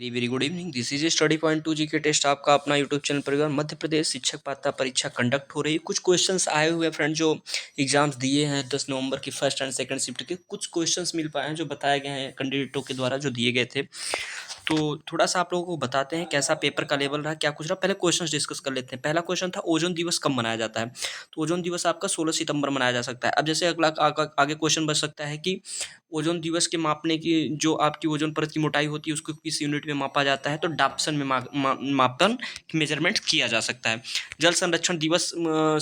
Very very good evening. This is study point 2 GK test. आपका अपना YouTube channel परिवार मध्य प्रदेश शिक्षक पात्रता परीक्षा कंडक्ट हो रही है। कुछ क्वेश्चंस आए हुए हैं फ्रेंड, जो एग्जाम्स दिए हैं 10 नवंबर की फर्स्ट एंड सेकंड शिफ्ट के। कुछ क्वेश्चंस मिल पाए हैं जो बताए गए हैं कैंडिडेटों के द्वारा, जो दिए गए थे। तो थोड़ा सा आप लोगों को बताते हैं कैसा पेपर का लेवल रहा, क्या कुछ रहा। पहले क्वेश्चंस डिस्कस कर लेते हैं। पहला क्वेश्चन था ओजोन दिवस कब मनाया जाता है। तो ओजोन दिवस आपका 16 सितंबर मनाया जा सकता है। अब जैसे अगला आगे क्वेश्चन बच सकता है कि ओजोन दिवस के मापने की जो आपकी ओजोन परत की मोटाई होती है उसको किस यूनिट में मापा जाता है। तो डाप्सन में मापन मेजरमेंट किया जा सकता है। जल संरक्षण दिवस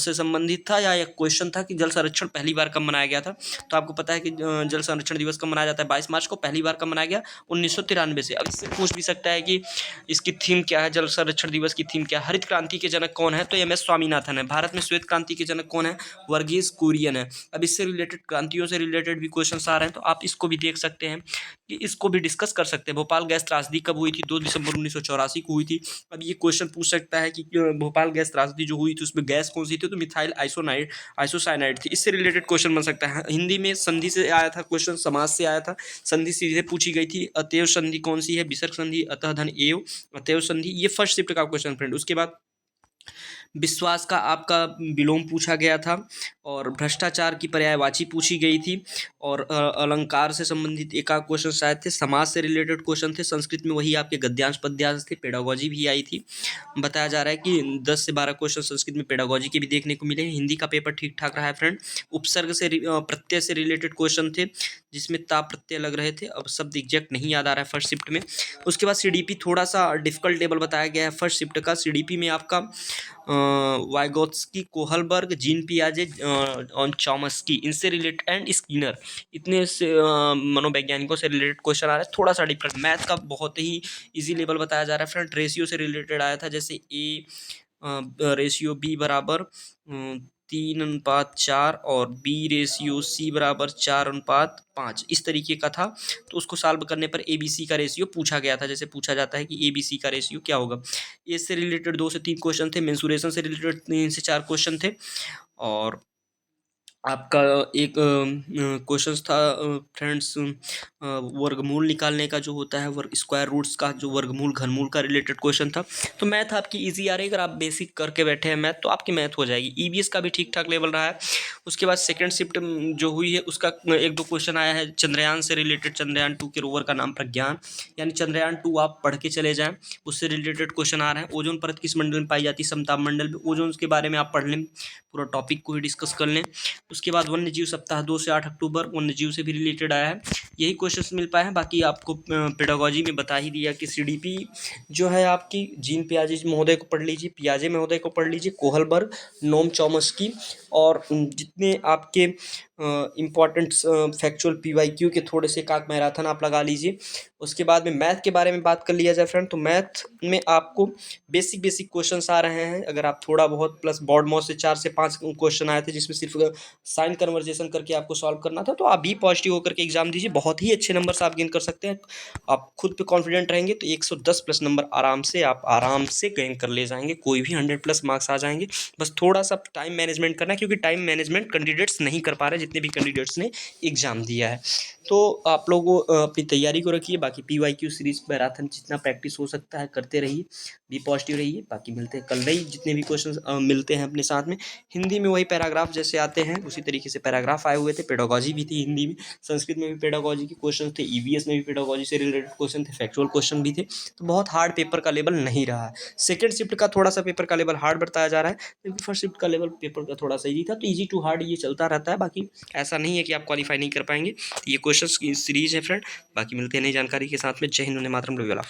से संबंधित था या एक क्वेश्चन था कि जल संरक्षण पहली बार कब मनाया गया था। तो आपको पता है कि जल संरक्षण दिवस कब मनाया जाता है, 22 मार्च को। पहली बार कब मनाया गया, 1993 से। अब इससे पूछ भी सकता है कि इसकी थीम क्या है, जल संरक्षण दिवस की थीम क्या है। हरित क्रांति के जनक कौन है, तो एम एस स्वामीनाथन है। भारत में श्वेत क्रांति के जनक कौन है, वर्गीज कुरियन है। अब इससे रिलेटेड, क्रांतियों से रिलेटेड भी क्वेश्चन आ रहे हैं, तो आप इसको भी देख सकते हैं कि इसको भी डिस्कस कर सकते हैं। भोपाल गैस त्रासदी कब हुई थी, 2 दिसंबर 1984 को हुई थी। अब ये क्वेश्चन पूछ सकता है कि भोपाल गैस त्रासदी जो हुई थी उसमें गैस कौन सी थी, तो मिथाइल आइसोसाइनाइड थी। इससे रिलेटेड क्वेश्चन बन सकता है। हिंदी में संधि से आया था क्वेश्चन, समाज से आया था। संधि सीधे पूछी गई थी। अतएव संधि कौन सी है, विसर्ग संधि, अतः धन एव, अतएव संधि। ये फर्स्ट शिफ्ट का क्वेश्चन फ्रेंड। उसके बाद विश्वास का आपका विलोम पूछा गया था, और भ्रष्टाचार की पर्यायवाची पूछी गई थी, और अलंकार से संबंधित एक आध क्वेश्चन शायद थे। समाज से रिलेटेड क्वेश्चन थे। संस्कृत में वही आपके गद्यांश पद्यांश थे। पेडागोजी भी आई थी। बताया जा रहा है कि 10 से 12 क्वेश्चन संस्कृत में पेडागोजी के भी देखने को मिले हैं। हिंदी का पेपर ठीक ठाक रहा है फ्रेंड। उपसर्ग से प्रत्यय से रिलेटेड क्वेश्चन थे, जिसमें ता प्रत्यय लग रहे थे। अब शब्द एग्जैक्ट नहीं याद आ रहा है फर्स्ट शिफ्ट में। उसके बाद सीडीपी, थोड़ा सा डिफिकल्ट टेबल बताया गया है फर्स्ट शिफ्ट का। सीडीपी में आपका वाइगोत्स्की, कोहलबर्ग, जीन पियाजे और चॉमस्की, इनसे रिलेटेड, एंड स्किनर, इतने से मनोवैज्ञानिकों से रिलेटेड क्वेश्चन आ रहा है। थोड़ा सा डिफरेंट। मैथ का बहुत ही इजी लेवल बताया जा रहा है फ्रेंड। रेशियो से रिलेटेड आया था, जैसे ए रेशियो बी बराबर 3:4 और बी रेशियो सी बराबर 4:5, इस तरीके का था। तो उसको सॉल्व करने पर ए बी सी का रेशियो पूछा गया था। जैसे पूछा जाता है कि ए बी सी का रेशियो क्या होगा। इससे रिलेटेड 2 से 3 क्वेश्चन थे। मेंसुरेशन से रिलेटेड 3 से 4 क्वेश्चन थे। और आपका एक क्वेश्चन था फ्रेंड्स, वर्गमूल निकालने का जो होता है, वर्ग स्क्वायर रूट्स का जो वर्गमूल घनमूल का रिलेटेड क्वेश्चन था। तो मैथ आपकी इजी आ रही है। अगर आप बेसिक करके बैठे हैं मैथ, तो आपकी मैथ हो जाएगी। ईवीएस का भी ठीक ठाक लेवल रहा है। उसके बाद सेकंड शिफ्ट जो हुई है उसका 1-2 क्वेश्चन आया है चंद्रयान से रिलेटेड। चंद्रयान 2 के रोवर का नाम प्रज्ञान, यानी चंद्रयान 2 आप पढ़ के चले जाएँ, उससे रिलेटेड क्वेश्चन आ रहे हैं। ओजोन परत किस मंडल में पाई जाती है, समताप मंडल में। ओजोन के बारे में आप पढ़ लें, पूरा टॉपिक को ही डिस्कस कर लें। उसके बाद वन्य जीव सप्ताह 2 से 8 अक्टूबर, वन्य जीव से भी रिलेटेड आया है। यही क्वेश्चंस मिल पाए हैं। बाकी आपको पेडागोजी में बता ही दिया कि सीडीपी जो है आपकी, जीन पियाजे महोदय को पढ़ लीजिए, पियाजे महोदय को पढ़ लीजिए, कोहलबर्ग, नोम चॉमस्की, और जितने आपके इम्पॉर्टेंट फैक्चुअल पीवाईक्यू के थोड़े से काक मैराथन आप लगा लीजिए। उसके बाद में मैथ के बारे में बात कर लिया जाए फ्रेंड, तो मैथ में आपको बेसिक क्वेश्चंस आ रहे हैं। अगर आप थोड़ा बहुत, प्लस बॉड मॉस से 4 से 5 क्वेश्चन आए थे, जिसमें सिर्फ साइन कन्वर्जेशन करके आपको सॉल्व करना था। तो आप भी पॉजिटिव होकर के एग्जाम दीजिए, बहुत ही अच्छे नंबर आप गेन कर सकते हैं। आप खुद पे कॉन्फिडेंट रहेंगे तो 110 प्लस नंबर आराम से गेन कर ले जाएंगे। कोई भी 100 प्लस मार्क्स आ जाएंगे। बस थोड़ा सा टाइम मैनेजमेंट करना है, क्योंकि टाइम मैनेजमेंट कैंडिडेट्स नहीं कर पा रहे, जितने भी कैंडिडेट्स ने एग्जाम दिया है। तो आप लोगों अपनी तैयारी को रखिए। बाकी पीवाईक्यू सीरीज मैराथन जितना प्रैक्टिस हो सकता है करते रहिए, भी पॉजिटिव रहिए। बाकी मिलते हैं कल नई, जितने भी क्वेश्चन मिलते हैं अपने साथ में। हिंदी में वही पैराग्राफ जैसे आते हैं उसी तरीके से पैराग्राफ आए हुए थे। पेडागोजी भी थी हिंदी में, संस्कृत में भी पेडागोजी के क्वेश्चन थे, ईवीएस में भी पेडागोजी से रिलेटेड क्वेश्चन थे, फैक्चुअल क्वेश्चन भी थे। तो बहुत हार्ड पेपर का लेवल नहीं रहा है। सेकंड शिफ्ट का थोड़ा सा पेपर का लेवल हार्ड बताया जा रहा है, लेकिन फर्स्ट शिफ्ट का लेवल पेपर का थोड़ा सा ईजी था। तो ईजी टू हार्ड ये चलता रहता है। बाकी ऐसा नहीं है कि आप क्वालिफाई नहीं कर पाएंगे। ये क्वेश्चन की सीरीज है फ्रेंड। बाकी मिलते हैं नई जानकारी के साथ में। जय Hind, Vande Mataram, love you all.